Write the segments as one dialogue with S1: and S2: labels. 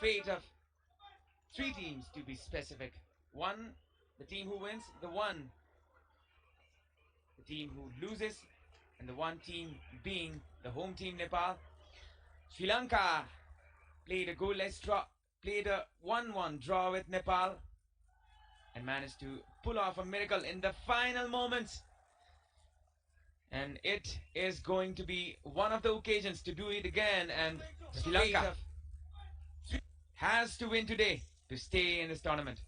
S1: fate of three teams to be specific. One, the team who wins, the team who loses, and the one team being the home team Nepal. Sri Lanka played a goalless draw, played a 1-1 draw with Nepal, and managed to pull off a miracle in the final moments. And it is going to be one of the occasions to do it again, and Sri Lanka has to win today to stay in this tournament.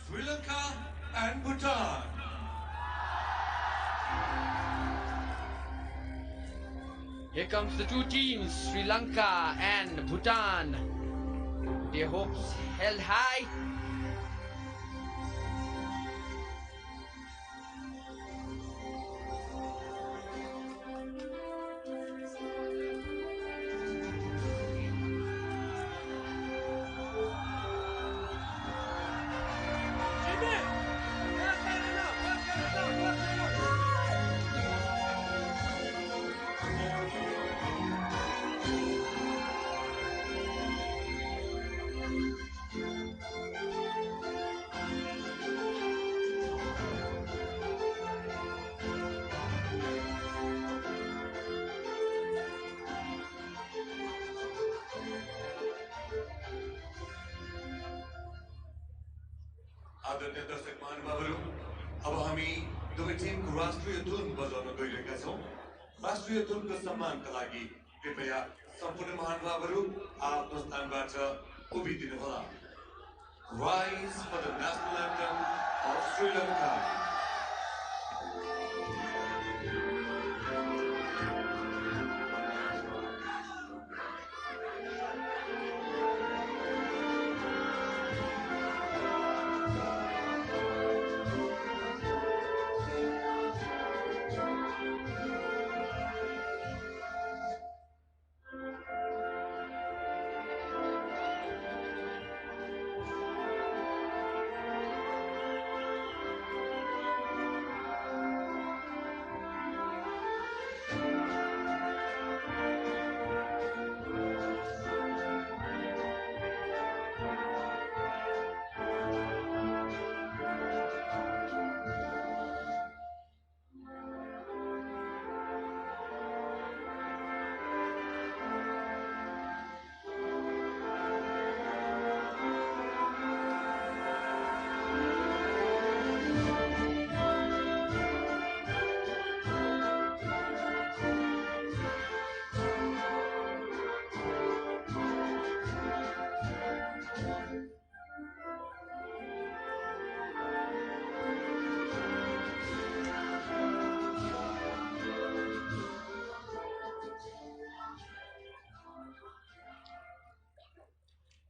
S2: Sri Lanka and Bhutan.
S3: Here comes the two teams, Sri Lanka and Bhutan. Their hopes held high.
S2: आदरणीय दर्शक महानुभावहरू अब हामी दुवै Timko राष्ट्रिय धुन बजाउन गइरहेका छौं राष्ट्रिय धुनको सम्मानका लागि कृपया सम्पूर्ण महानुभावहरू आफ्नो स्थानबाट उभिदिनु होला Rise for the national anthem of Sri Lanka.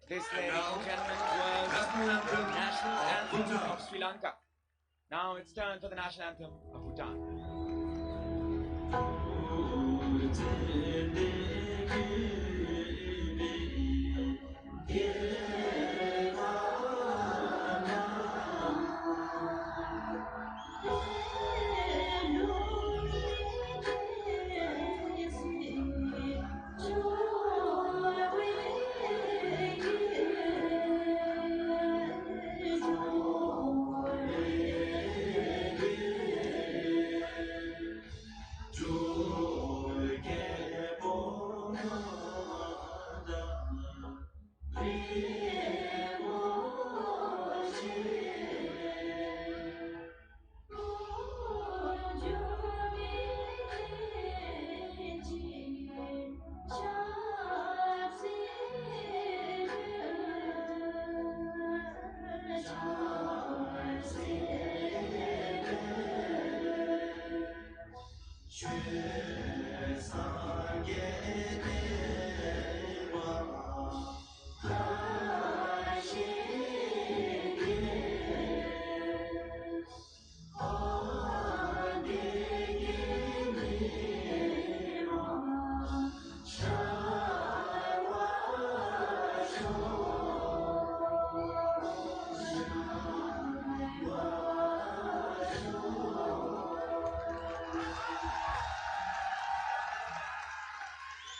S1: This, ladies and gentlemen, was the national anthem of Sri Lanka. Now it's time for the national anthem of Bhutan.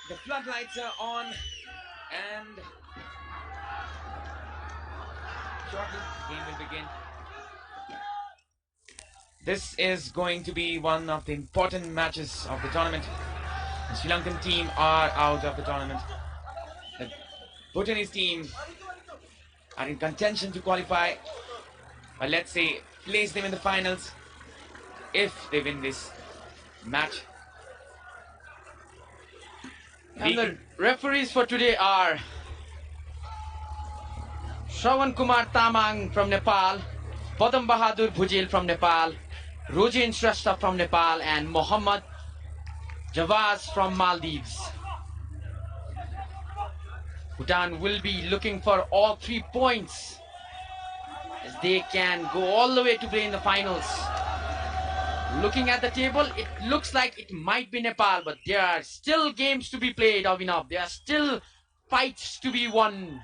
S1: The floodlights are on, and shortly the game will begin. This is going to be one of the important matches of the tournament. The Sri Lankan team are out of the tournament. The Bhutanese team are in contention to qualify, or let's say place them in the finals if they win this match.
S3: And the referees for today are Shravan Kumar Tamang from Nepal, Padam Bahadur Bhujil from Nepal, Rojen Shrestha from Nepal, and Mohammad Javaz from Maldives. Bhutan will be looking for all 3 points as they can go all the way to play in the finals. Looking at the table, it looks like it might be Nepal, but there are still games to be played, Avinav. There are still fights to be won.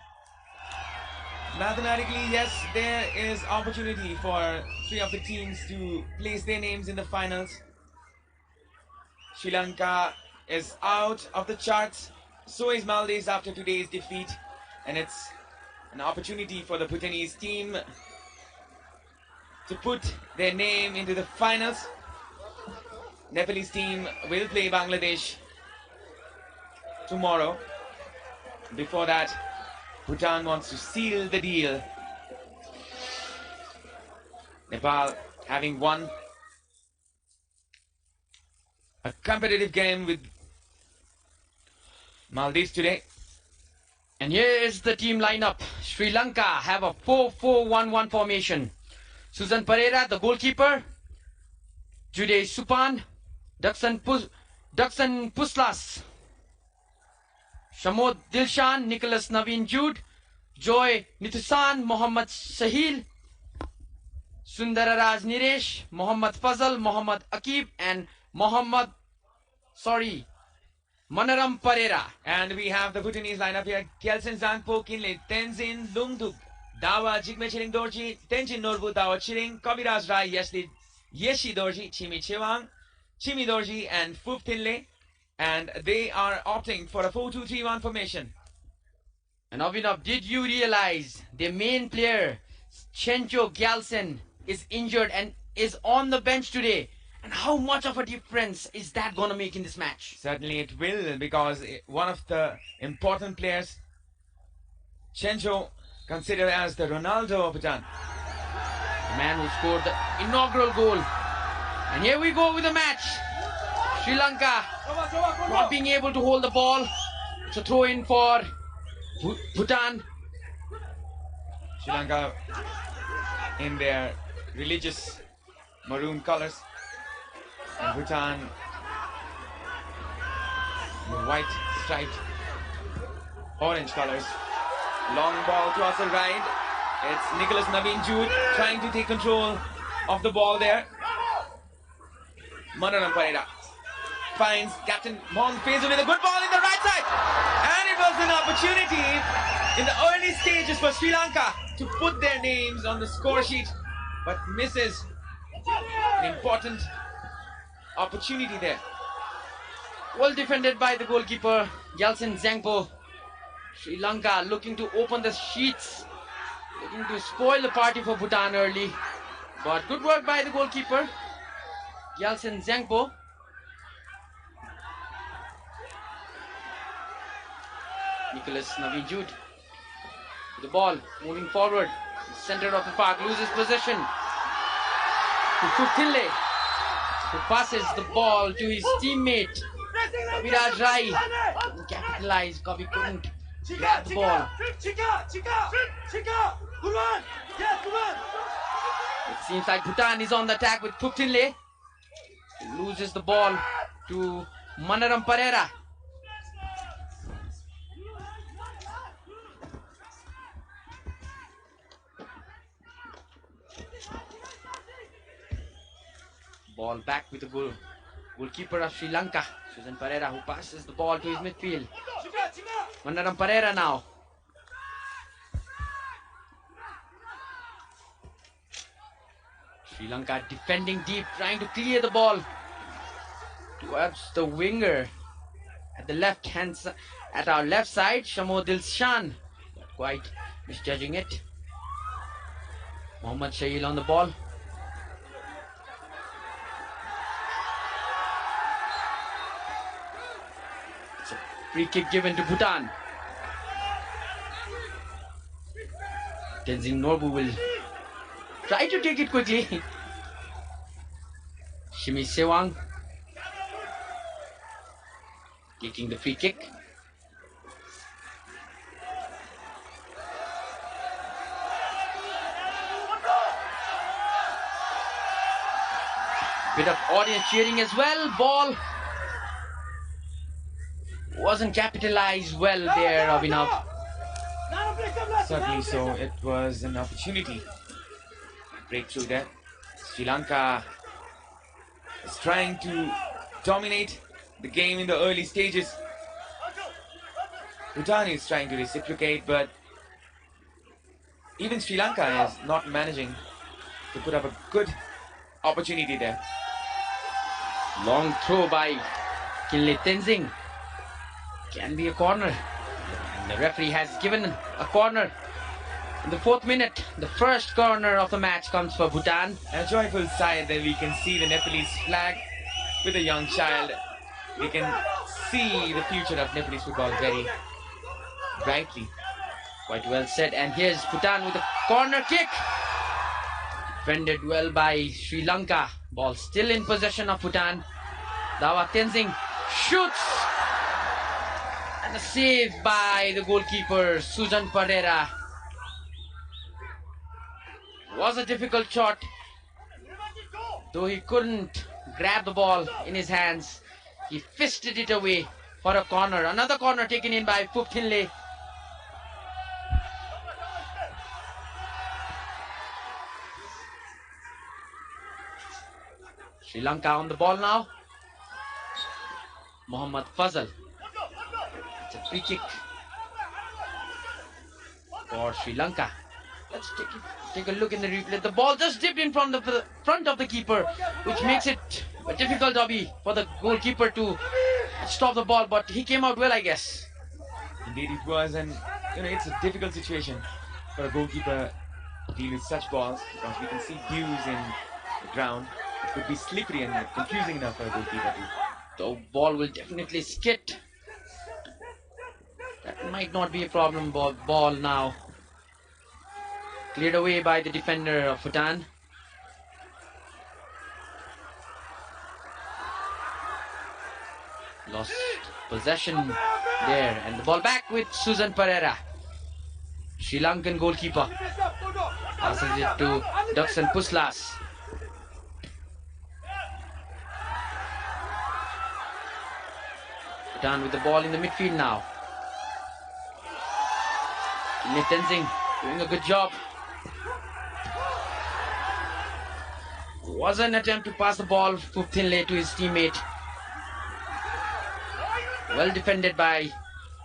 S1: Mathematically, yes, there is opportunity for 3 of the teams to place their names in the finals. Sri Lanka is out of the charts, so is Maldives after today's defeat, and it's an opportunity for the Bhutanese team to put their name into the finals. Nepalese team will play Bangladesh tomorrow. Before that, Bhutan wants to seal the deal. Nepal having won a competitive game with Maldives today.
S3: And here is the team lineup. Sri Lanka have a 4-4-1-1 formation. Susan Pereira, the goalkeeper. Jude Supan, Daxan Puslas, Shamod Dilshan, Nicholas Naveen Jude, Joy Nithusan, Mohammad Sahil, Sundararaj Niresh, Mohammad Fazal, Mohammad Akib, and Manaram Pereira.
S1: And we have the Bhutanese lineup here. Kelsen Zangpo Kinle, Tenzin Lungduk, Dawa Jigme Chiring Dorji, Tenzin Norbu Dawa Chiring, Kaviraj Rai Yeshi Dorji, Chimi Chewang, Chimi Dorji, and Fup Tinle. And they are opting for a 4-2-3-1 formation.
S3: And Avinav, did you realize the main player, Chencho Gyaltsen, is injured and is on the bench today? And how much of a difference is that going to make in this match?
S1: Certainly it will, because one of the important players, Chencho, considered as the Ronaldo of Bhutan.
S3: The man who scored the inaugural goal. And here we go with the match. Sri Lanka not being able to hold the ball. It's a throw in for Bhutan.
S1: Sri Lanka in their religious maroon colors, and Bhutan the white striped orange colors. Long ball towards the right. It's Nicholas Naveen Jude trying to take control of the ball there. Manaram Pereira finds Captain Mon Fezu with a good ball in the right side. And it was an opportunity in the early stages for Sri Lanka to put their names on the score sheet, but misses an important opportunity there.
S3: Well defended by the goalkeeper, Gyaltsen Zangpo. Sri Lanka looking to open the sheets, looking to spoil the party for Bhutan early. But good work by the goalkeeper, Gyaltsen Zangpo. Nicholas Naveen Jude with the ball, moving forward, center of the park, loses possession to Fuktille, who passes the ball to his teammate Kaviraj Rai. Capitalized, Kavi couldn't grab the ball. It seems like Bhutan is on the attack with Fuktille. Loses the ball to Manaram Pereira. Ball back with the goalkeeper of Sri Lanka, Susan Pereira, who passes the ball to his midfield. Manaram Pereira now. Sri Lanka defending deep, trying to clear the ball towards the winger at the at our left side, Shamo Dilshan. Not quite misjudging it. Mohammad Shahil on the ball. It's a free kick given to Bhutan. Tenzing Norbu will try to take it quickly. Shimi Sewang taking the free kick. Bit of audience cheering as well. Ball wasn't capitalized well there, Abhinav.
S1: Certainly so. It was an opportunity to break through there. Sri Lanka is trying to dominate the game in the early stages. Bhutan is trying to reciprocate, but even Sri Lanka is not managing to put up a good opportunity there.
S3: Long throw by Kinley Tenzing. Can be a corner. And the referee has given a corner. In the 4th minute, the first corner of the match comes for Bhutan.
S1: A joyful sight that we can see the Nepalese flag with a young child. We can see the future of Nepalese football very brightly.
S3: Quite well said. And here's Bhutan with a corner kick. Defended well by Sri Lanka. Ball still in possession of Bhutan. Dawa Tenzing shoots. And a save by the goalkeeper, Sujan Pereira. Was a difficult shot, though he couldn't grab the ball in his hands. He fisted it away for a corner. Another corner taken in by Phuphinle. Sri Lanka on the ball now. Mohammad Fazal. It's a free kick for Sri Lanka. Let's take a look in the replay. The ball just dipped in front of the keeper, which makes it a difficult hobby for the goalkeeper to stop the ball. But he came out well, I guess.
S1: Indeed it was, and it's a difficult situation for a goalkeeper to deal with such balls, because we can see dews in the ground. It could be slippery and confusing enough for a goalkeeper to.
S3: The ball will definitely skid. That might not be a problem. Ball now cleared away by the defender of Bhutan. Lost possession there, and the ball back with Susan Pereira. Sri Lankan goalkeeper passes it to Duxan Puslas. Bhutan with the ball in the midfield now. Tenzing doing a good job. Was an attempt to pass the ball Phuphinle to his teammate. Well defended by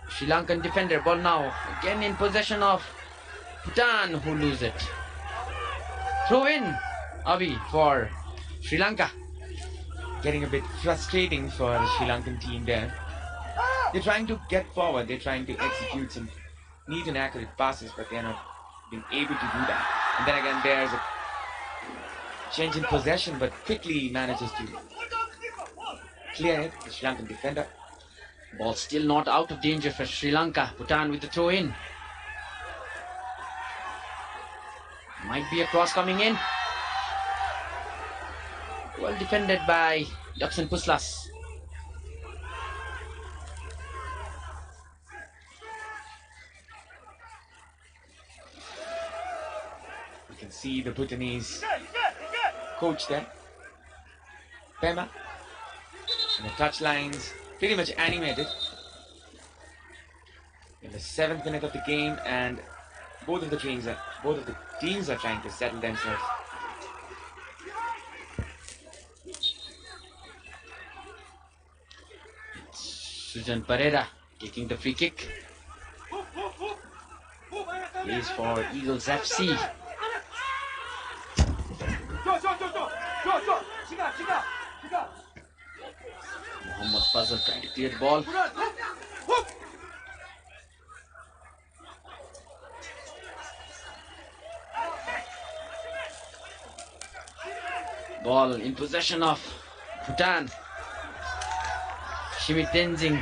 S3: Sri Lankan defender. Ball now again in possession of Bhutan, who lose it. Throw in, Avi, for Sri Lanka.
S1: Getting a bit frustrating for the Sri Lankan team there. They're trying to get forward, they're trying to execute some neat and accurate passes, but they're not being able to do that. And then again, there's a change in possession, but quickly manages to clear it, the Sri Lankan defender.
S3: Ball still not out of danger for Sri Lanka. Bhutan with the throw in. Might be a cross coming in. Well defended by Duxan Puslas.
S1: You can see the Bhutanese coach there, Pema, and the touch lines pretty much animated in the 7th minute of the game, and both of the teams are trying to settle themselves.
S3: Sujan Pereira taking the free kick. Plays for Eagles FC. Mohammad Fazal trying to clear the ball. Ball in possession of Bhutan. Shimi Tenzing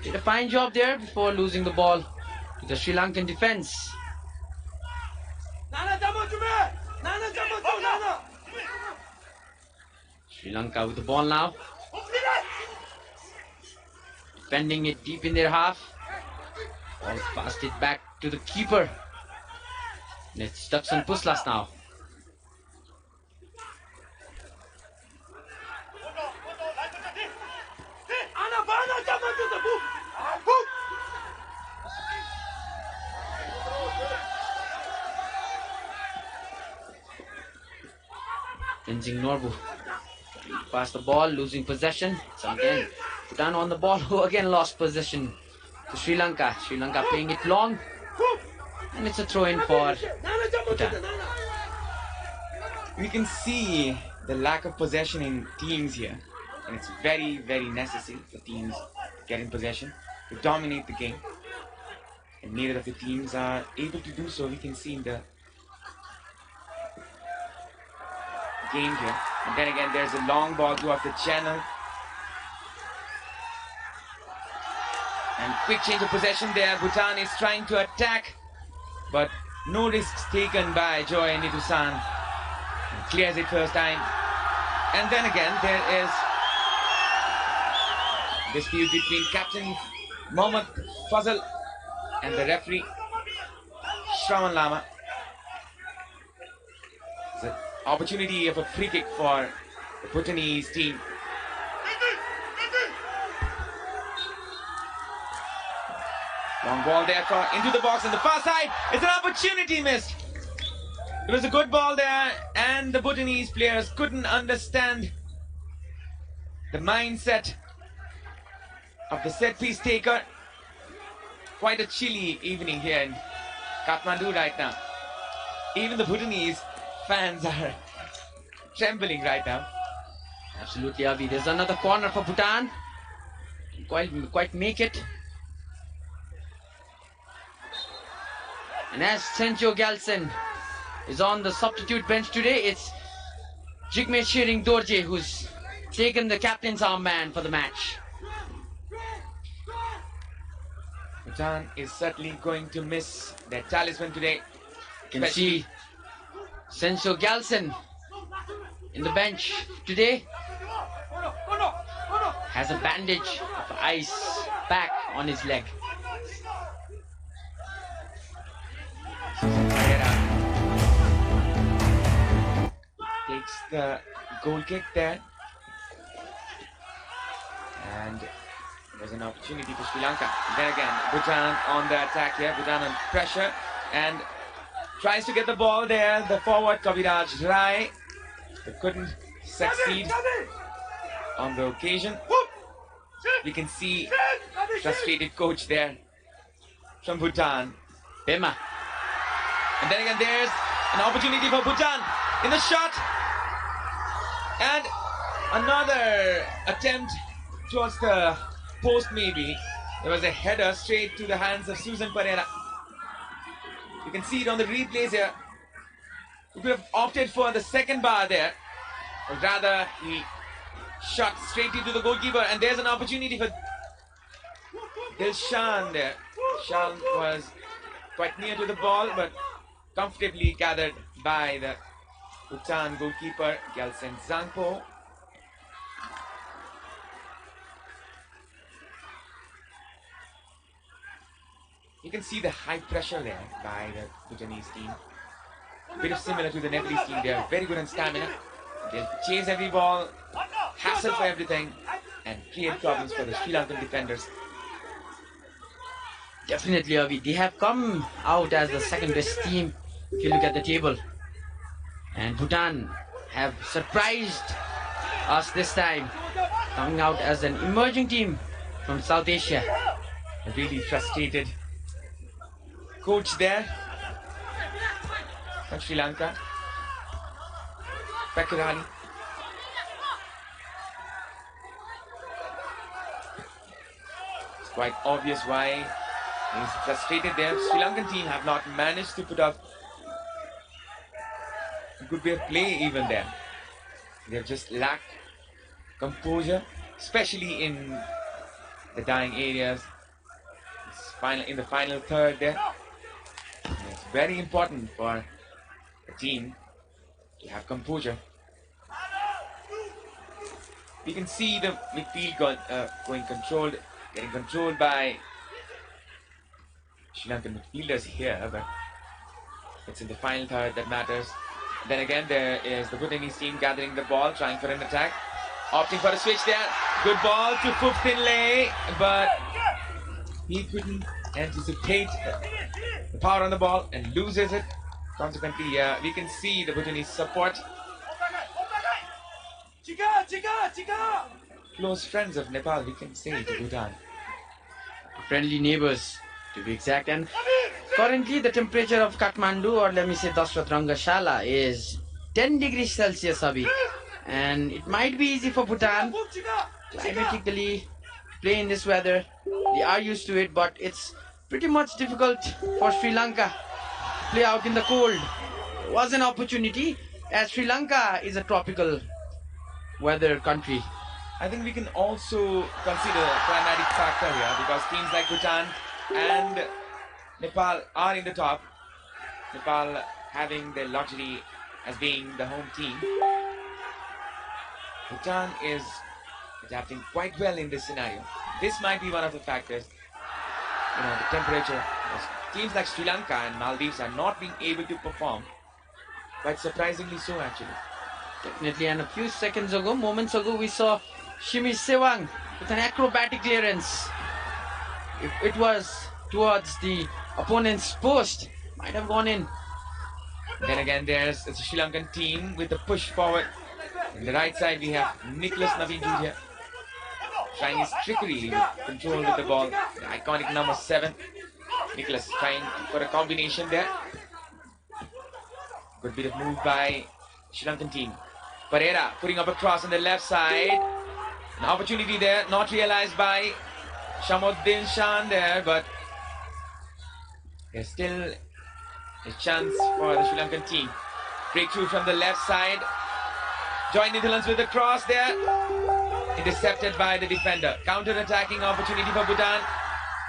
S3: did a fine job there before losing the ball to the Sri Lankan defense. Sri Lanka with the ball now. Defending it deep in their half. Ball passed it back to the keeper. And it's Daksan Puslas now. Tenzing Norbu passed the ball, losing possession. So again, Bhutan on the ball, who again lost possession to Sri Lanka. Sri Lanka playing it long, and it's a throw-in for Bhutan.
S1: We can see the lack of possession in teams here, and it's very, very necessary for teams to get in possession to dominate the game. And neither of the teams are able to do so. We can see in the game here. And then again, there's a long ball go off the channel. And quick change of possession there. Bhutan is trying to attack, but no risks taken by Joy Nitusan. Clears it first time. And then again, there is dispute between Captain Mohammad Fazal and the referee Shravan Lama. It's an opportunity of a free kick for the Bhutanese team. Long ball there for into the box on the far side. It's an opportunity missed. It was a good ball there, and the Bhutanese players couldn't understand the mindset of the set piece taker. Quite a chilly evening here in Kathmandu right now. Even the Bhutanese fans are trembling right now.
S3: Absolutely, Avi. There's another corner for Bhutan. Quite make it. And as Senjo Galsen is on the substitute bench today, it's Jigme Shering Dorje who's taken the captain's armband for the match.
S1: Bhutan is certainly going to miss their talisman today.
S3: You can see Senjo Galsen in the bench today. Has a bandage of ice pack on his leg.
S1: Takes the goal kick there, and there's an opportunity for Sri Lanka. Then again, Bhutan on the attack here. Bhutan on pressure and tries to get the ball there. The forward Kaviraj Rai, but couldn't succeed on the occasion. We can see frustrated coach there from Bhutan,
S3: Pema.
S1: and then again there's an opportunity for Bhutan in the shot. And another attempt towards the post maybe. There was a header straight to the hands of Susan Pereira. You can see it on the replays here. He could have opted for the second bar there. But rather he shot straight into the goalkeeper, and there's an opportunity for Dilshan there. Shan was quite near to the ball but comfortably gathered by the Bhutan goalkeeper Gyaltsen Zangpo. You can see the high pressure there by the Bhutanese team. A bit of similar to the Nepalese team. They are very good on stamina. They'll chase every ball, hassle for everything, and create problems for the Sri Lankan defenders.
S3: Definitely, Avi. They have come out as the second best team if you look at the table. And Bhutan have surprised us this time, coming out as an emerging team from South Asia.
S1: A really frustrated coach there from Sri Lanka, Pekirali. It's quite obvious why he's frustrated there. Sri Lankan team have not managed to put up a good way of play even there. They have just lacked composure, especially in the dying areas. In the final third there. And it's very important for a team to have composure. We can see the midfield getting controlled by Sri Lankan midfielders here, but it's in the final third that matters. Then again, there is the Bhutanese team gathering the ball, trying for an attack, opting for a switch there. Good ball to Phuptinlay, but he couldn't anticipate the power on the ball and loses it. Consequently, we can see the Bhutanese support. Close friends of Nepal, we can say, to Bhutan.
S3: Friendly neighbors, to be exact. And currently the temperature of Kathmandu, or let me say Dasrat Rangashala, is 10 degrees Celsius, Abhi. And it might be easy for Bhutan climatically play in this weather. They are used to it, but it's pretty much difficult for Sri Lanka to play out in the cold. It was an opportunity, as Sri Lanka is a tropical weather country.
S1: I think we can also consider a climatic factor here, because teams like Bhutan and Nepal are in the top. Nepal having the luxury as being the home team. Bhutan is adapting quite well in this scenario. This might be one of the factors. The temperature. Teams like Sri Lanka and Maldives are not being able to perform. Quite surprisingly so, actually.
S3: Definitely, and a few moments ago, we saw Shimi Sewang with an acrobatic clearance. If it was towards the opponent's post, might have gone in.
S1: Then again, there's the Sri Lankan team with the push forward. On the right side, we have Nicholas Naveen here, trying his trickery with control with the ball. The iconic number 7. Nicholas trying for a combination there. Good bit of move by Sri Lankan team. Pereira putting up a cross on the left side. An opportunity there, not realized by Shamuddin Shan there, but there's still a chance for the Sri Lankan team. Breakthrough from the left side. Joint Netherlands with the cross there. Intercepted by the defender. Counter-attacking opportunity for Bhutan.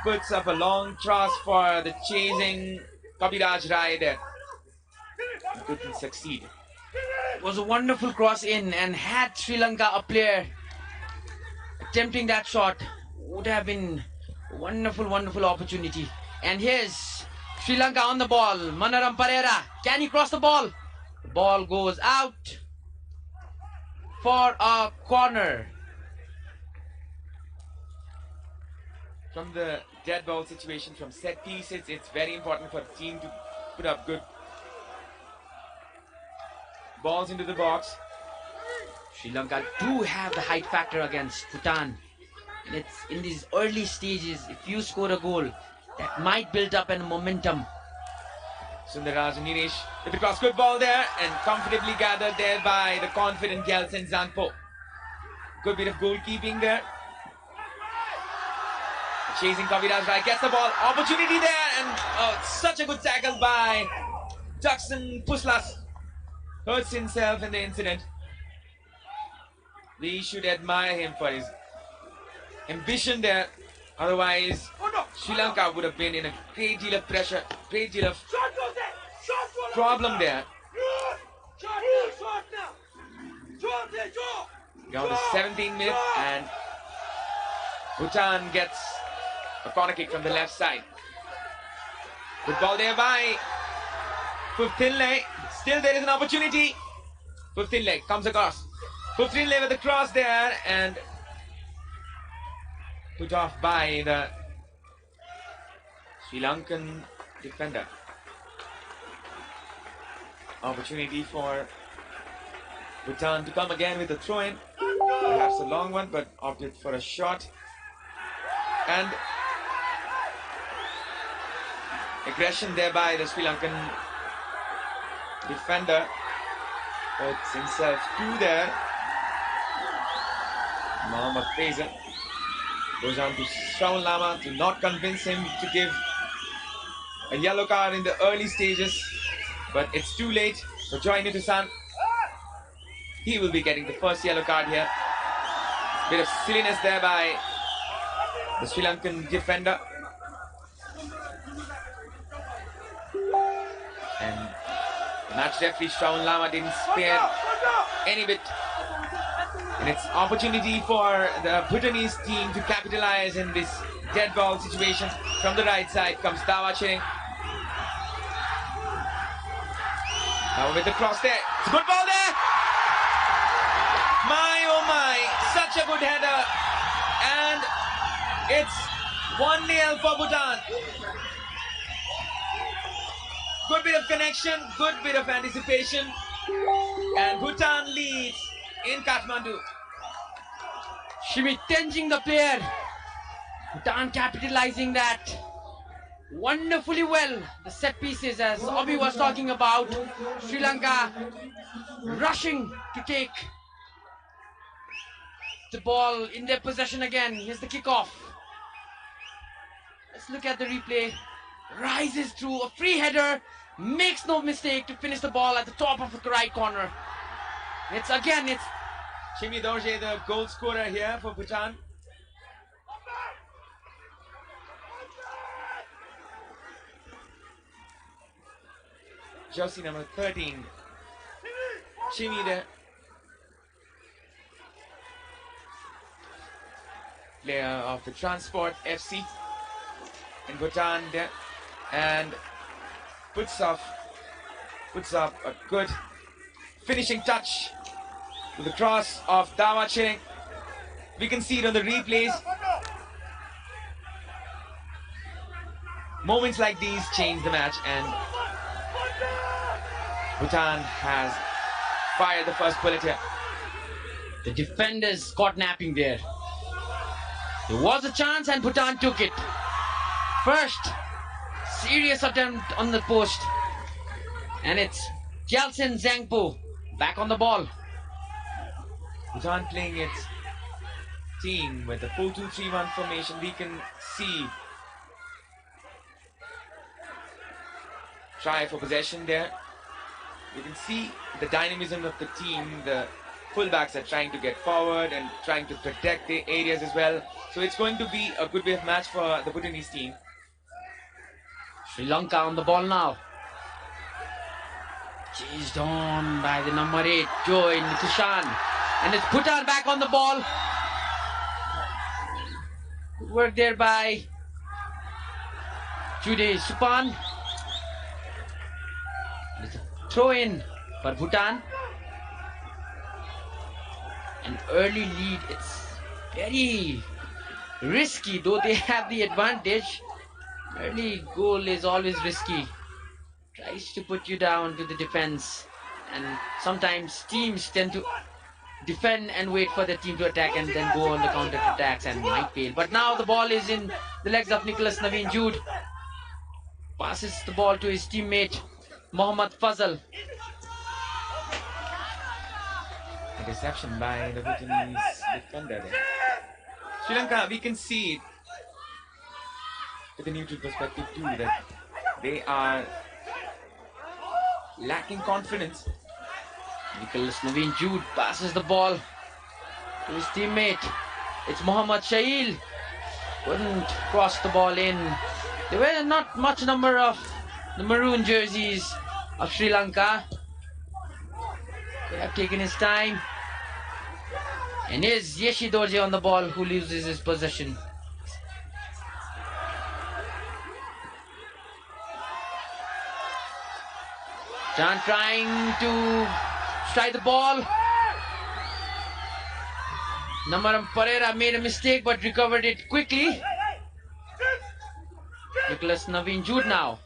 S1: Puts up a long cross for the chasing Kabiraj Rai there. Couldn't succeed.
S3: It was a wonderful cross in, and had Sri Lanka a player attempting that shot, would have been a wonderful opportunity. And here's Sri Lanka on the ball. Manaram Pereira, can he cross the ball? The ball goes out for a corner.
S1: From the dead ball situation, from set pieces, it's very important for the team to put up good balls into the box.
S3: Sri Lanka do have the height factor against Bhutan. And it's in these early stages, if you score a goal, that might build up a momentum.
S1: Sundaraj and Niresh with the cross, good ball there, and comfortably gathered there by the confident Gelson Zangpo. Good bit of goalkeeping there. Chasing Kaviraj Rai, gets the ball, opportunity there, and such a good tackle by Jackson Puslas. Hurts himself in the incident. We should admire him for his ambition there. Otherwise, Sri Lanka would have been in a great deal of pressure, great deal of problem there. Now the 17th minute, and Bhutan gets a corner kick from the left side. Good ball there by Phuptinlay. Still there is an opportunity. Phuptinlay comes across. Phuptinlay with the cross there, and put off by the Sri Lankan defender. Opportunity for Bhutan to come again with a throw-in. Perhaps a long one, but opted for a shot. And aggression there by the Sri Lankan defender. Puts himself through there. Mohammad Faisal goes on to Shaun Lama to not convince him to give a yellow card in the early stages, but it's too late for Joy Nitusan. He will be getting the first yellow card here. Bit of silliness there by the Sri Lankan defender. And the match referee Shravan Lama didn't spare any bit. And it's opportunity for the Bhutanese team to capitalize in this dead ball situation. From the right side comes Dawa Chering. Now with the cross there. It's a good ball there. My oh my, such a good header. And it's 1-0 for Bhutan. Good bit of connection, good bit of anticipation. And Bhutan leads in Kathmandu.
S3: Shimi Tenjing the player. Bhutan capitalizing that wonderfully well. The set pieces, as Obi was talking about. Sri Lanka rushing to take the ball in their possession again. Here's the kickoff. Let's look at the replay. Rises through a free header. Makes no mistake to finish the ball at the top of the right corner. It's
S1: Shimi Dorje, the goal scorer here for Bhutan. Jersey number 13. Shimi there. Player of the Transport FC in Bhutan there. And puts up a good finishing touch to the cross of Dawa Chering. We can see it on the replays. Moments like these change the match, and Bhutan has fired the first bullet here.
S3: the defenders caught napping there. There was a chance and Bhutan took it. First serious attempt on the post. And it's Gyaltsen Zangpo back on the ball.
S1: Bhutan playing its team with the 4-2-3-1 formation. We can see try for possession there. You can see the dynamism of the team. The fullbacks are trying to get forward and trying to protect the areas as well. So it's going to be a good way of match for the Bhutanese team.
S3: Sri Lanka on the ball now. Chased on by the number 8, Joy Nitishan. And it's Bhutan back on the ball. Good work there by Jude Supan. It's a throw in for Bhutan. An early lead. It's very risky, though they have the advantage. Early goal is always risky. Tries to put you down to the defense, and sometimes teams tend to defend and wait for the team to attack and then go on the counter attacks and might fail. But now the ball is in the legs of Nicholas Naveen Jude. Passes the ball to his teammate Mohammad Fazal.
S1: A deception by the Bhutanese defender there. Sri Lanka, we can see it with a neutral perspective too, that they are lacking confidence.
S3: Nicholas Naveen Jude passes the ball to his teammate. It's Mohammad Shahil. Couldn't cross the ball in. There were not much number of the maroon jerseys of Sri Lanka. They have taken his time. And here's Yeshi Dorje on the ball, who loses his possession. John trying to strike the ball. Namaram Pereira made a mistake but recovered it quickly. Nicholas Naveen Jude now.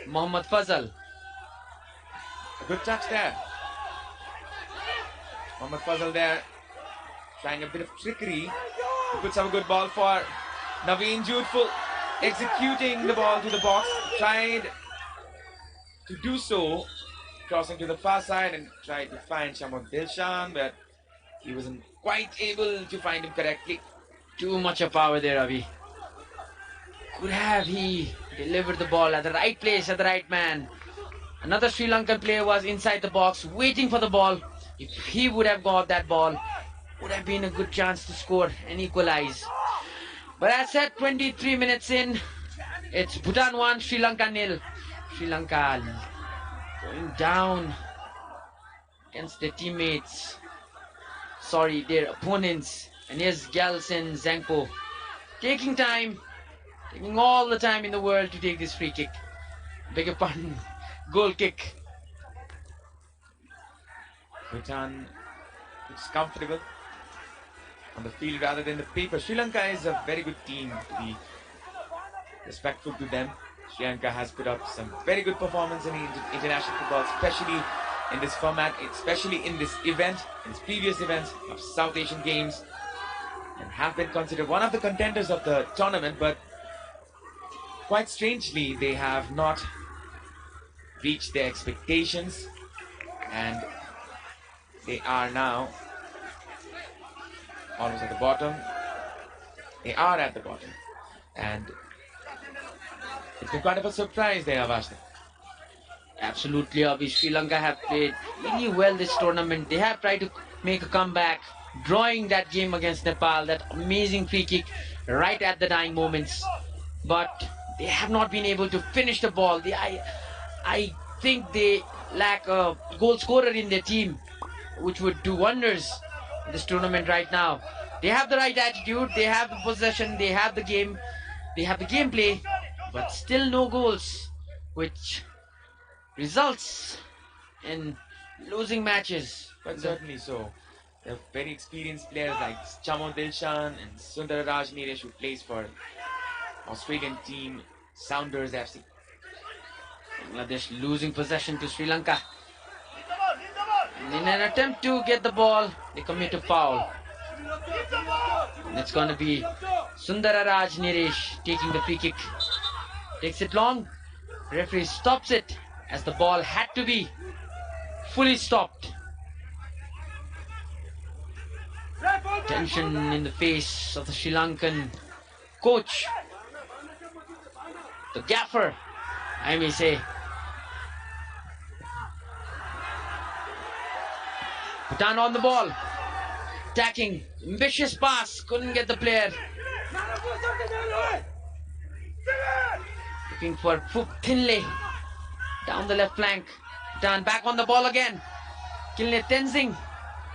S3: Mohammad Fazal.
S1: A good touch there. Mohammad Fazal there, trying a bit of trickery. He puts up a good ball for Naveen Jude, executing the ball to the box. Tried to do so, crossing to the far side and tried to find Shamok Dilshan, but he wasn't quite able to find him correctly.
S3: Too much of power there, Avi. Could have he delivered the ball at the right place, at the right man. Another Sri Lankan player was inside the box waiting for the ball. If he would have got that ball, would have been a good chance to score and equalize. But as said, 23 minutes in, it's Bhutan 1, Sri Lanka 0. Sri Lanka going down against their teammates. Sorry, their opponents. And here's Galsen Zangpo taking time, taking all the time in the world to take this free kick. Beg your pardon, goal kick.
S1: Bhutan looks comfortable on the field rather than the paper. Sri Lanka is a very good team, to be respectful to them. Sri Lanka has put up some very good performance in international football, especially in this format, especially in this event, in its previous events of South Asian Games, and have been considered one of the contenders of the tournament, but quite strangely they have not reached their expectations, and they are now almost at the bottom. They are at the bottom, and it's been quite of a surprise there, Avashta.
S3: Absolutely, Abhi. Sri Lanka have played really well this tournament. They have tried to make a comeback, drawing that game against Nepal, that amazing free kick right at the dying moments. But they have not been able to finish the ball. I think they lack a goal scorer in their team, which would do wonders in this tournament right now. They have the right attitude, they have the possession, they have the game, they have the gameplay, but still no goals, which results in losing matches.
S1: But certainly so. There are very experienced players like Chamo Dilshan and Sundar Raj Niresh, who plays for Australian team Sounders FC.
S3: Bangladesh losing possession to Sri Lanka. And in an attempt to get the ball, they commit a foul. And it's going to be Sundararaj Niresh taking the free kick. Takes it long. Referee stops it as the ball had to be fully stopped. Tension in the face of the Sri Lankan coach, the gaffer, I may say. Bhutan on the ball, attacking, ambitious pass, couldn't get the player. Looking for Phuk Thinley down the left flank. Bhutan back on the ball again. Kilne Tenzing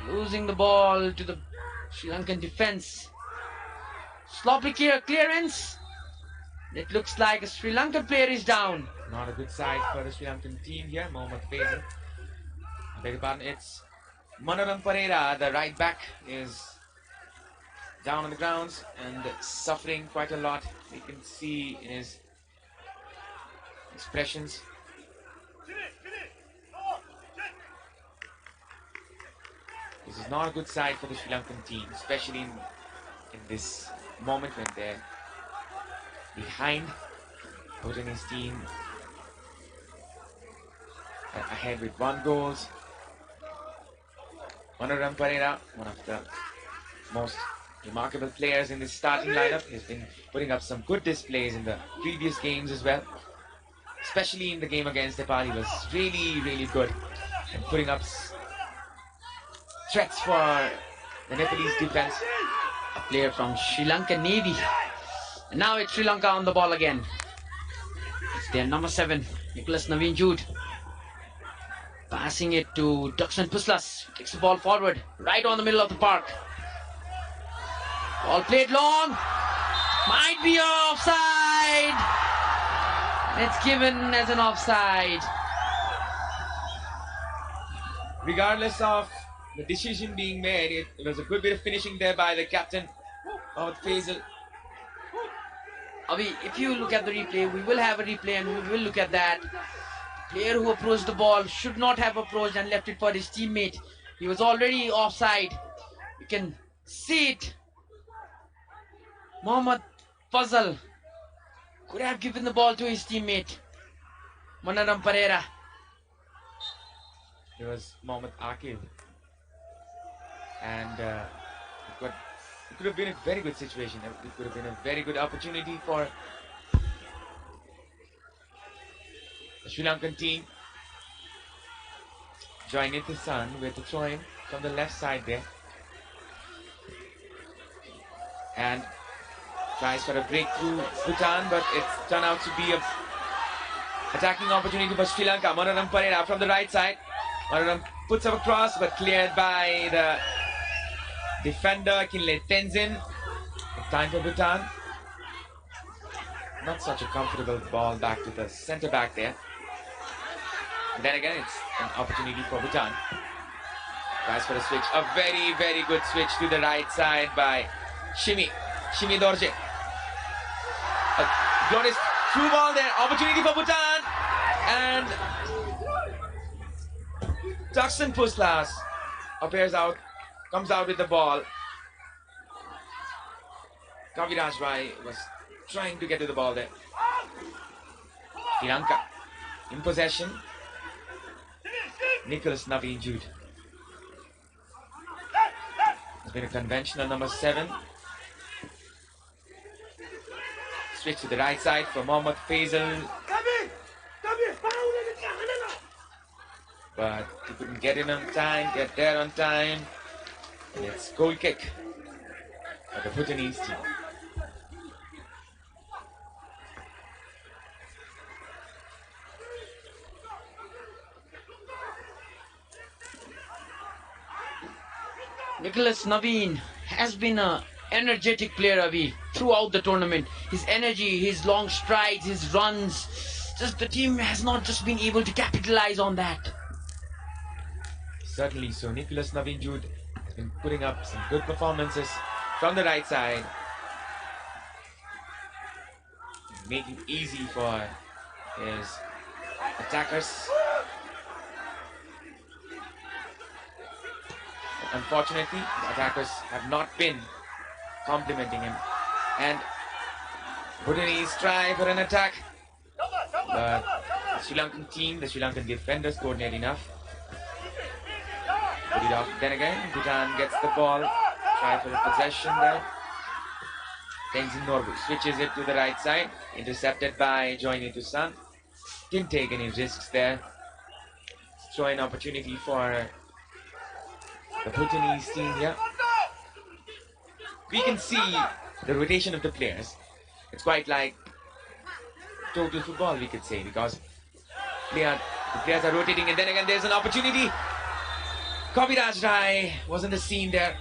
S3: losing the ball to the Sri Lankan defense. Sloppy clearance. It looks like a Sri Lankan player is down.
S1: Not a good side for the Sri Lankan team here. Mohammad Faisal. I beg your pardon, it's Manoram Pereira, the right back, is down on the grounds and suffering quite a lot. You can see in his expressions. This is not a good side for the Sri Lankan team, especially in this moment when they're behind, putting his team ahead with 1 goal. Manoram Pereira, one of the most remarkable players in this starting lineup, has been putting up some good displays in the previous games as well. Especially in the game against Nepal, he was really, really good and putting up threats for the Nepalese defense.
S3: A player from Sri Lanka Navy. And now it's Sri Lanka on the ball again. It's their number 7, Nicholas Naveen Jude. Passing it to Duxon Puslas. Takes the ball forward, right on the middle of the park. Ball played long. Might be offside. It's given as an offside.
S1: Regardless of the decision being made, it was a good bit of finishing there by the captain, Mohammad Faisal.
S3: Avi, if you look at the replay, we will have a replay and we will look at that. The player who approached the ball should not have approached and left it for his teammate. He was already offside. You can see it. Mohammad Fazal could have given the ball to his teammate, Manoram Pereira.
S1: It was Mohammad Akib. And it could have been a very good situation. It could have been a very good opportunity for the Sri Lankan team. Join it to Sun with the throw-in from the left side there. And tries for a breakthrough Bhutan, but it's turned out to be a attacking opportunity for Sri Lanka. Manoram Parera from the right side. Manoram puts up a cross, but cleared by the defender Kinle Tenzin. Time for Bhutan. Not such a comfortable ball back to the centre back there. And then again, it's an opportunity for Bhutan. Tries for a switch. A very, very good switch to the right side by Shimi Dorje. A glorious through ball there. Opportunity for Bhutan. And Tuxton Puslas comes out with the ball. Kaviraj Rai was trying to get to the ball there. Sri Lanka in possession. Nicholas Naveen Jude. Has been a conventional number 7. Switch to the right side for Mohammad Faisal. But he couldn't get there on time. And it's goal kick for the Bhutanese team.
S3: Nicholas Naveen has been an energetic player, Avi, throughout the tournament. His energy, his long strides, his runs, just the team has not just been able to capitalize on that.
S1: Certainly so. Nicholas Naveen Jude has been putting up some good performances from the right side, making it easy for his attackers. Unfortunately, the attackers have not been complimenting him. And Bhutanese try for an attack. But the Sri Lankan team, the Sri Lankan defenders coordinate enough. Put it off. Then again, Bhutan gets the ball. Try for a possession there. Tenzin Norbu switches it to the right side. Intercepted by Joini Tusan. Didn't take any risks there. Throw-in opportunity for the Bhutanese team here. We can see the rotation of the players. It's quite like total football, we could say, because the players are rotating, and then again there's an opportunity. Kaviraj Rai was in the scene there.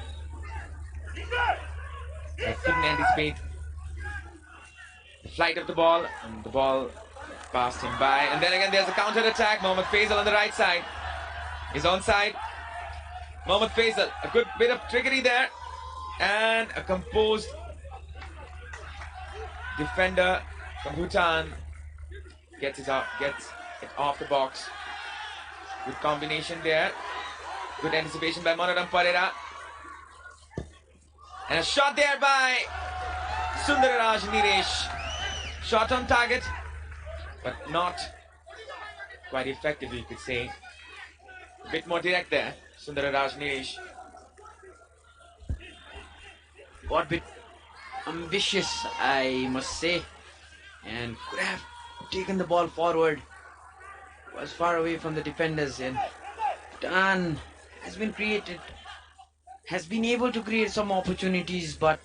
S1: I couldn't anticipate the flight of the ball, and the ball passed him by. And then again there's a counter attack. Mohammad Faisal on the right side is onside. Mohammad Faisal, a good bit of trickery there, and a composed defender from Bhutan gets it off the box. Good combination there. Good anticipation by Manoram Parera. And a shot there by Sundararaj Niresh. Shot on target, but not quite effective, you could say. A bit more direct there. Sundararaj Niresh.
S3: What bit ambitious, I must say, and could have taken the ball forward. Was far away from the defenders, and Bhutan has been able to create some opportunities, but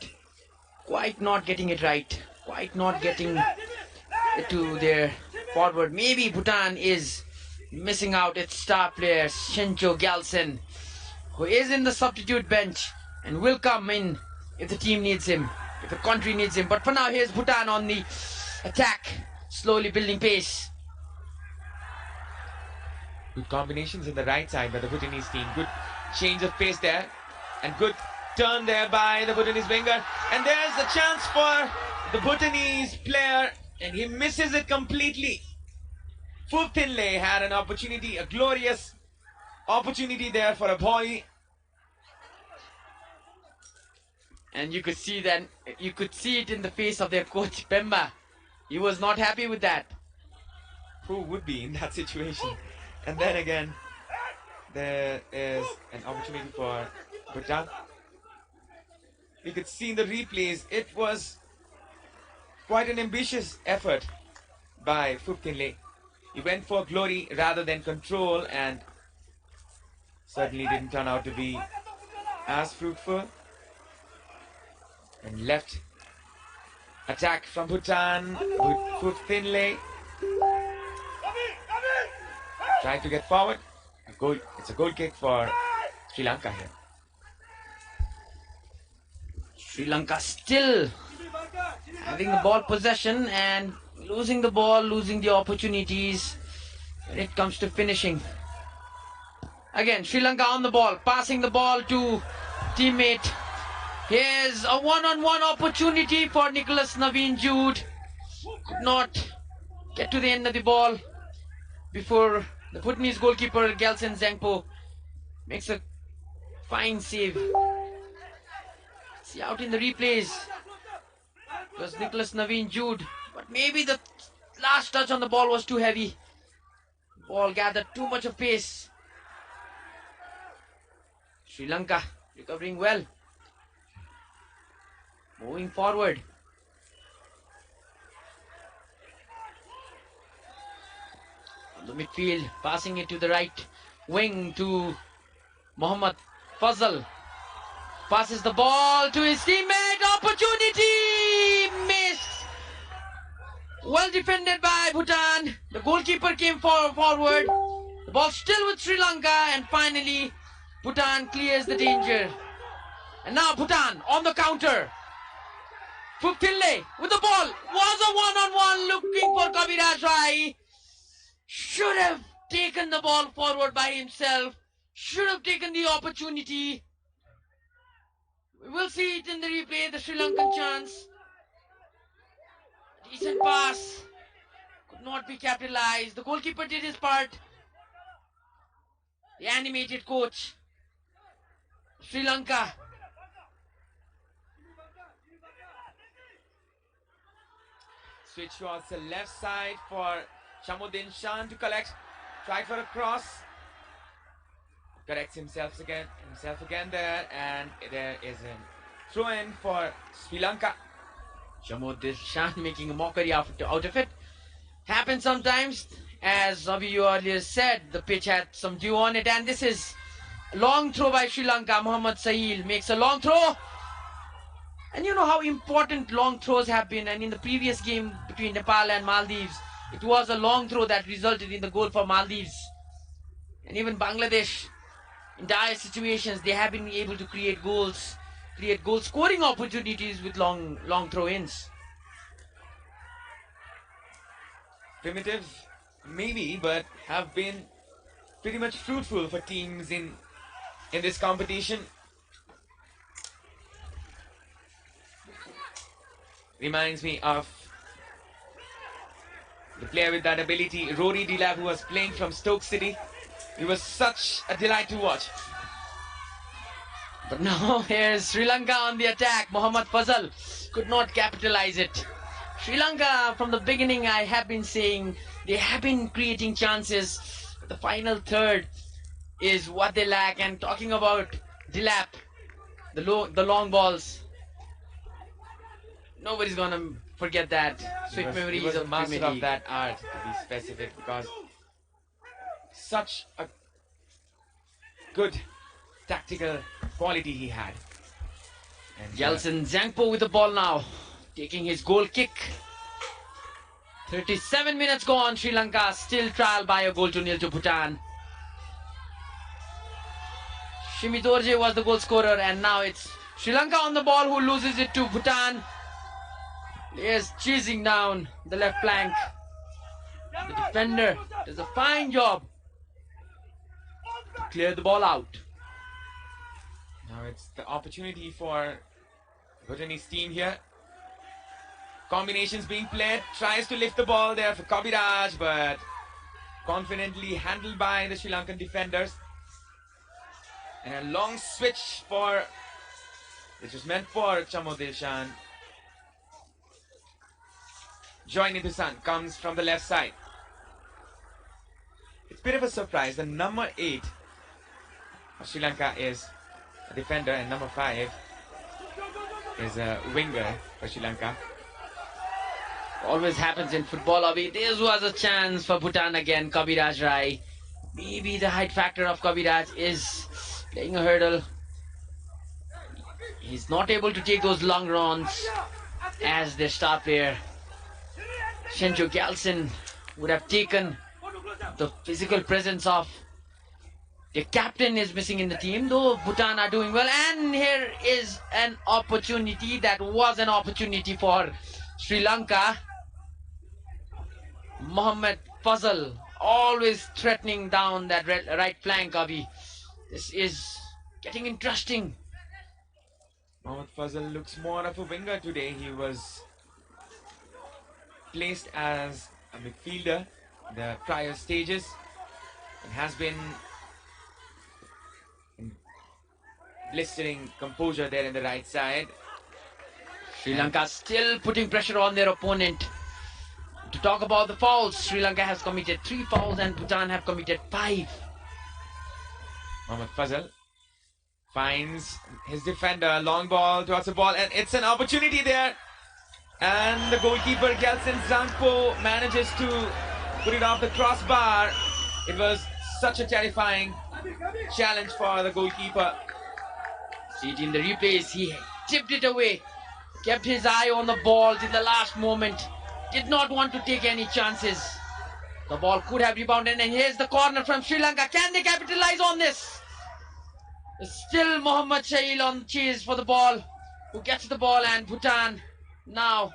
S3: quite not getting it right, quite not getting it to their forward. Maybe Bhutan is missing out its star player Shencho Gyaltsen, who is in the substitute bench and will come in if the team needs him, if the country needs him. But for now, here's Bhutan on the attack, slowly building pace.
S1: Good combinations in the right side by the Bhutanese team. Good change of pace there, and good turn there by the Bhutanese winger. And there's the chance for the Bhutanese player, and he misses it completely. Phuptinle had an opportunity, a glorious opportunity there for a volley.
S3: And you could see it in the face of their coach Pemba. He was not happy with that.
S1: Who would be in that situation? And then again, there is an opportunity for Bhutan. We could see in the replays, it was quite an ambitious effort by Phuptinle. He went for glory rather than control, and certainly didn't turn out to be as fruitful. And left attack from Bhutan with Phupthille. Trying to get forward. A goal. It's a goal kick for Sri Lanka here.
S3: Sri Lanka still having the ball possession and losing the ball, losing the opportunities when it comes to finishing. Again, Sri Lanka on the ball, passing the ball to teammate. Here's a one-on-one opportunity for Nicholas Naveen Jude. Could not get to the end of the ball before the Bhutanese goalkeeper Gelson Zangpo makes a fine save. See out in the replays. It was Nicholas Naveen Jude, but maybe the last touch on the ball was too heavy. Ball gathered too much of pace. Sri Lanka recovering well. Moving forward. On the midfield, passing it to the right wing to Mohammad Fazal. Passes the ball to his teammate. Opportunity missed. Well defended by Bhutan. The goalkeeper came forward. The ball still with Sri Lanka, and finally Bhutan clears the danger. And now Bhutan on the counter. Phupthille with the ball. Was a one-on-one looking for Kaviraj Rai. Should have taken the ball forward by himself. Should have taken the opportunity. We will see it in the replay, the Sri Lankan chance. Decent pass. Could not be capitalized. The goalkeeper did his part. The animated coach. Sri Lanka.
S1: Switch towards the left side for Shamuddin Shan to collect. Tried for a cross. Corrects himself again there, and there is a throw-in for Sri Lanka.
S3: Shamuddin Shan making a mockery out of it. Happens sometimes. As Avi earlier said, the pitch had some dew on it, and this is a long throw by Sri Lanka. Mohammad Sahil makes a long throw. And you know how important long throws have been, and in the previous game between Nepal and Maldives, it was a long throw that resulted in the goal for Maldives. And even Bangladesh, in dire situations, they have been able to create goal scoring opportunities with long throw-ins.
S1: Primitive, maybe, but have been pretty much fruitful for teams in this competition. Reminds me of the player with that ability, Rory Delap, who was playing from Stoke City. It was such a delight to watch.
S3: But now here's Sri Lanka on the attack. Mohammad Fazal could not capitalize it. Sri Lanka, from the beginning, I have been saying they have been creating chances. But the final third is what they lack. And talking about Delap, the long balls, nobody's gonna forget that. Sweet memories
S1: he was
S3: of
S1: a master
S3: Premier
S1: of
S3: League.
S1: that art, to be specific, because such a good tactical quality he had. And
S3: Gelson Zangpo with the ball now, taking his goal kick. 37 minutes gone. Sri Lanka still trial by a goal to nil to Bhutan. Shimi Dorje was the goal scorer, and now it's Sri Lanka on the ball, who loses it to Bhutan. Players chasing down the left flank. The defender does a fine job to clear the ball out.
S1: now it's the opportunity for Bhutanese team here. Combinations being played, tries to lift the ball there for Kaviraj, but confidently handled by the Sri Lankan defenders. And a long switch which was meant for Shamuddin Shan. Joy Nidhusan comes from the left side. It's a bit of a surprise. The number 8 of Sri Lanka is a defender, and number 5 is a winger for Sri Lanka.
S3: Always happens in football, Abhi. This was a chance for Bhutan again. Kaviraj Rai maybe the height factor of Kaviraj is playing a hurdle. He's not able to take those long runs as their star player Shenjo Gyaltsen would have taken. The physical presence of the captain is missing in the team, though Bhutan are doing well. And here is an opportunity that was an opportunity for Sri Lanka. Mohammad Fazal always threatening down that right flank, Abhi. This is getting interesting.
S1: Mohammad Fazal looks more of a winger today. He was placed as a midfielder in the prior stages and has been in blistering composure there in the right side.
S3: Sri Lanka still putting pressure on their opponent. To talk about the fouls, Sri Lanka has committed 3 fouls and Bhutan have committed 5.
S1: Mohammad Fazal finds his defender, long ball towards the ball, and it's an opportunity there. And the goalkeeper Gyaltsen Zangpo manages to put it off the crossbar. It was such a terrifying challenge for the goalkeeper.
S3: See it in the replays, he tipped it away, kept his eye on the ball till the last moment, did not want to take any chances. The ball could have rebounded, and here's the corner from Sri Lanka. Can they capitalize on this? Still Mohammad Shahil on chase for the ball, who gets the ball, and Bhutan now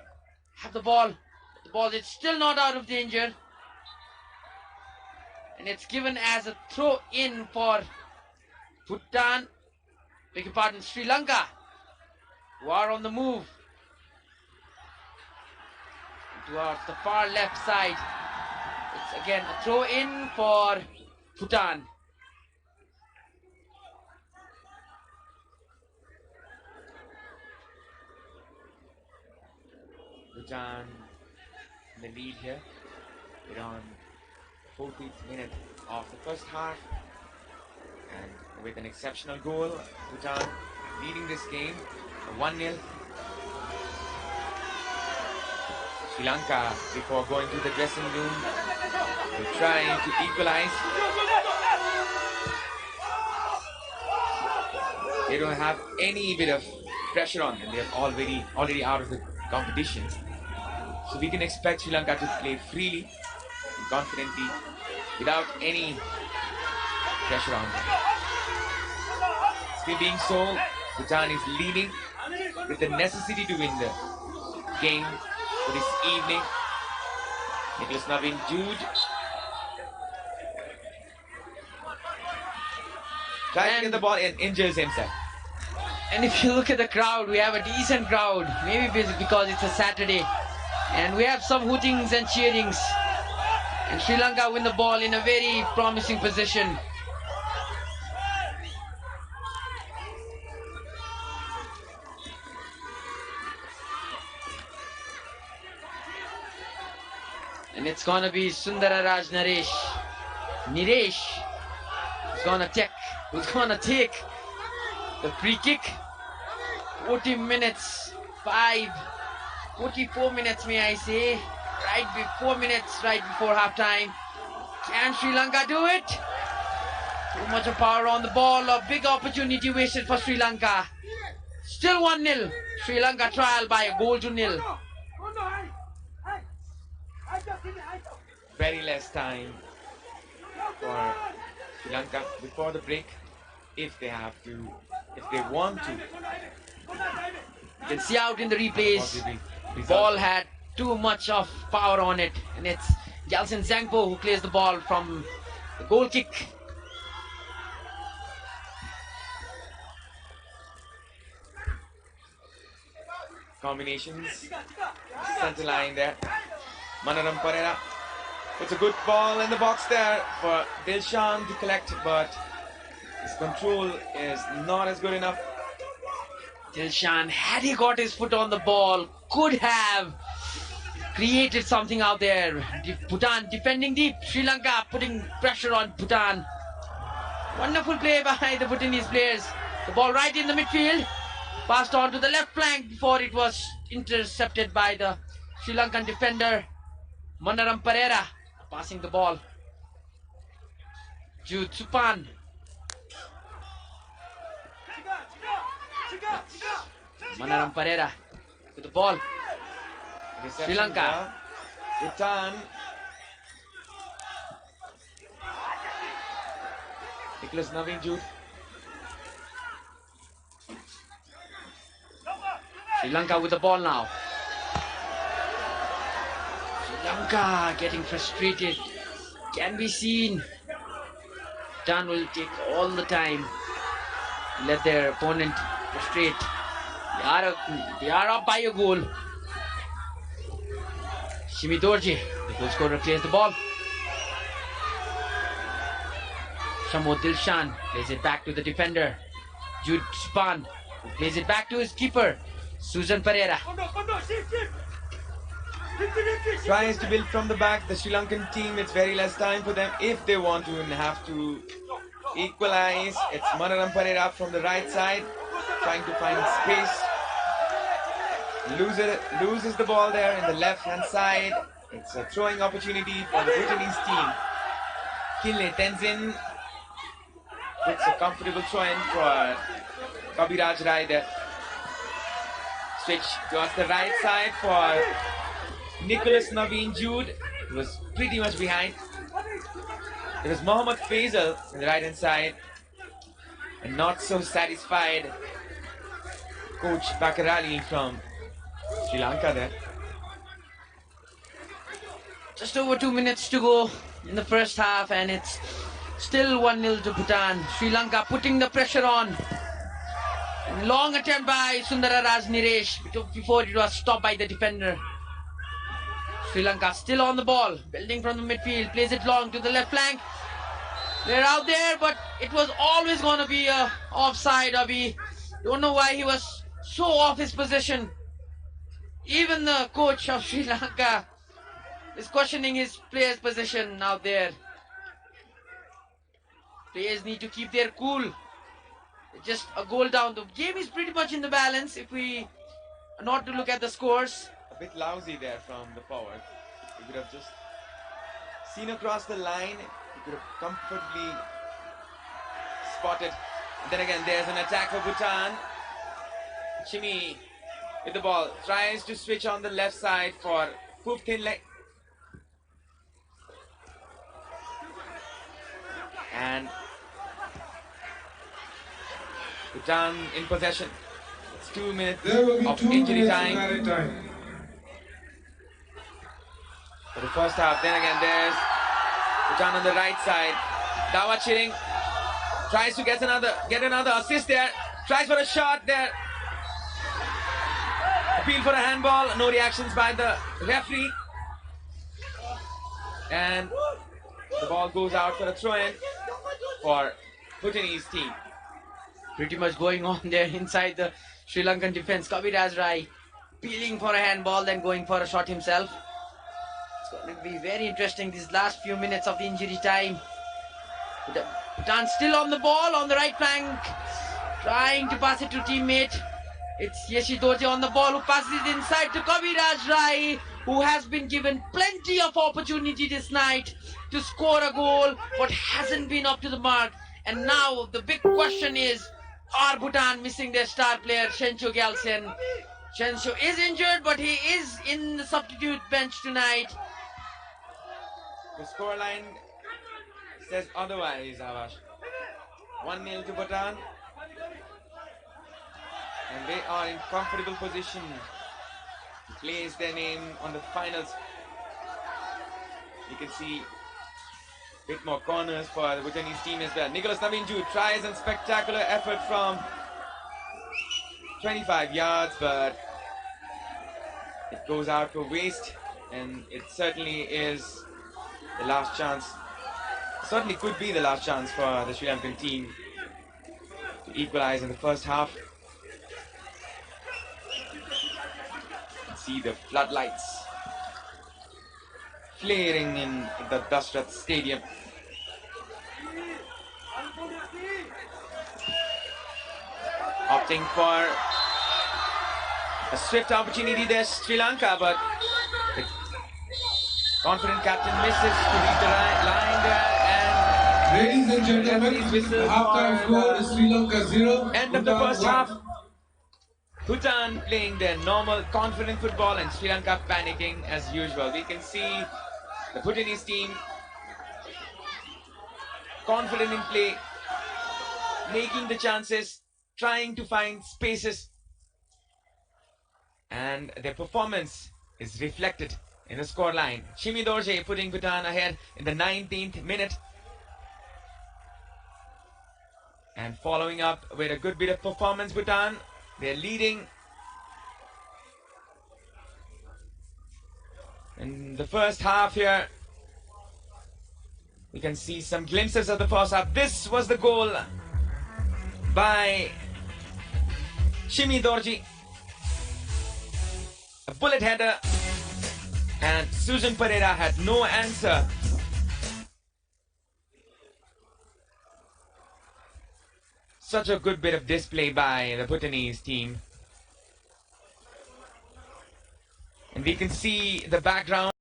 S3: have the ball. The ball is still not out of danger, and it's given as a throw in for Bhutan, beg your pardon, Sri Lanka, who are on the move towards the far left side. It's again a throw in for Bhutan.
S1: Bhutan in the lead here. We're on the 14th minute of the first half, and with an exceptional goal, Bhutan leading this game 1-0. Sri Lanka, before going to the dressing room, will try to equalize. They don't have any bit of pressure on them. They're already out of the competition. So we can expect Sri Lanka to play freely and confidently without any pressure on them. Still being so, Bhutan is leading with the necessity to win the game for this evening. Nicholas Navin Jude tries to get the ball and injures himself.
S3: And if you look at the crowd, we have a decent crowd. Maybe because it's a Saturday. And we have some hootings and cheerings. And Sri Lanka win the ball in a very promising position. And it's gonna be Sundararaj Niresh who's gonna take the free kick. 44 minutes may I say, 4 minutes right before half time. Can Sri Lanka do it? Too much of power on the ball, a big opportunity wasted for Sri Lanka. Still 1-0, Sri Lanka trial by a goal to nil.
S1: Very less time for Sri Lanka before the break, if they want to.
S3: You can see out in the replays,
S1: possibly
S3: the
S1: result.
S3: ball had too much of power on it, and it's Gyaltsen Zangpo who clears the ball from the goal kick.
S1: Combinations, center line there. Manaram Pereira puts a good ball in the box there for Dilshan to collect, but his control is not as good enough.
S3: Dilshan, had he got his foot on the ball, could have created something out there. Bhutan defending deep, Sri Lanka putting pressure on Bhutan. Wonderful play by the Bhutanese players. The ball right in the midfield, passed on to the left flank before it was intercepted by the Sri Lankan defender Manaram Pereira, passing the ball. Jude Supan. Manaram Pereira with the ball. Sri Lanka.
S1: Bhutan. Nicholas Naveen Jude.
S3: Sri Lanka with the ball now. Sri Lanka getting frustrated. Can be seen. Bhutan will take all the time to let their opponent frustrate. They are up by a goal. Shimi Dorji, the goal scorer, clears the ball. Shamo Dilshan plays it back to the defender. Jude Span plays it back to his keeper, Susan Pereira.
S1: Tries to build from the back. The Sri Lankan team, it's very less time for them if they want to and have to equalize. It's Manaram Pereira from the right side, trying to find space. Loses the ball there in the left hand side. It's a throwing opportunity for the Bhutanese team. Kinle Tenzin puts a comfortable throw in for Kabiraj Rai there. Switch towards the right side for Nicholas Naveen Jude, who was pretty much behind. It was Mohammad Faisal on the right hand side, and not so satisfied coach Bakarali from Sri Lanka there.
S3: Just over 2 minutes to go in the first half, and it's still 1-0 to Bhutan. Sri Lanka putting the pressure on. Long attempt by Sundararaj Niresh before it was stopped by the defender. Sri Lanka still on the ball, building from the midfield, plays it long to the left flank. They're out there, but it was always going to be a offside. Abhi, don't know why he was so off his position. Even the coach of Sri Lanka is questioning his players' position out there. Players need to keep their cool. Just a goal down. The game is pretty much in the balance if we are not to look at the scores.
S1: A bit lousy there from the forward. He could have just seen across the line. He could have comfortably spotted. And then again, there's an attack for Bhutan. Chimi with the ball tries to switch on the left side for Phuptinle. And Bhutan in possession. It's 2 minutes of injury time for the first half. Then again, there's Bhutan on the right side. Dawa Chiring tries to get another assist there. Tries for a shot there. Appeal for a handball. No reactions by the referee. And the ball goes out for a throw-in for Bhutanese team.
S3: Pretty much going on there inside the Sri Lankan defense. Kaviraj Rai peeling for a handball, then going for a shot himself. It's going to be very interesting these last few minutes of the injury time. Bhutan still on the ball on the right flank, trying to pass it to teammate. It's Yeshi Dorje on the ball, who passes it inside to Kaviraj Rai, who has been given plenty of opportunity this night to score a goal, but hasn't been up to the mark. And now the big question is, are Bhutan missing their star player Shencho Gyaltsen? Shencho is injured, but he is in the substitute bench tonight.
S1: The scoreline says otherwise, Avash. 1-0 to Bhutan. And they are in comfortable position to place their name on the finals. You can see a bit more corners for the Bhutanese team as well. Nicholas Naveen Jude tries a spectacular effort from 25 yards, but it goes out for waste, and it certainly is the last chance. Certainly could be the last chance for the Sri Lankan team to equalize in the first half. See the floodlights flaring in the Dashrath Stadium. Opting for a swift opportunity there, Sri Lanka, but the confident captain misses to read the line there, and
S4: Ladies and gentlemen,
S1: Referee's whistle
S4: halftime
S1: for
S4: score is Sri Lanka 0.
S1: end of the
S4: Bhutan
S1: first
S4: 1.
S1: half. Bhutan playing their normal, confident football, and Sri Lanka panicking as usual. We can see the Bhutanese team confident in play, making the chances, trying to find spaces, and their performance is reflected in the scoreline. Chimi Dorje putting Bhutan ahead in the 19th minute. And following up with a good bit of performance, Bhutan, they're leading in the first half here. We can see some glimpses of the first half. This was the goal by Chimi Dorji. A bullet header, and Susan Pereira had no answer. Such a good bit of display by the Bhutanese team. And we can see the background.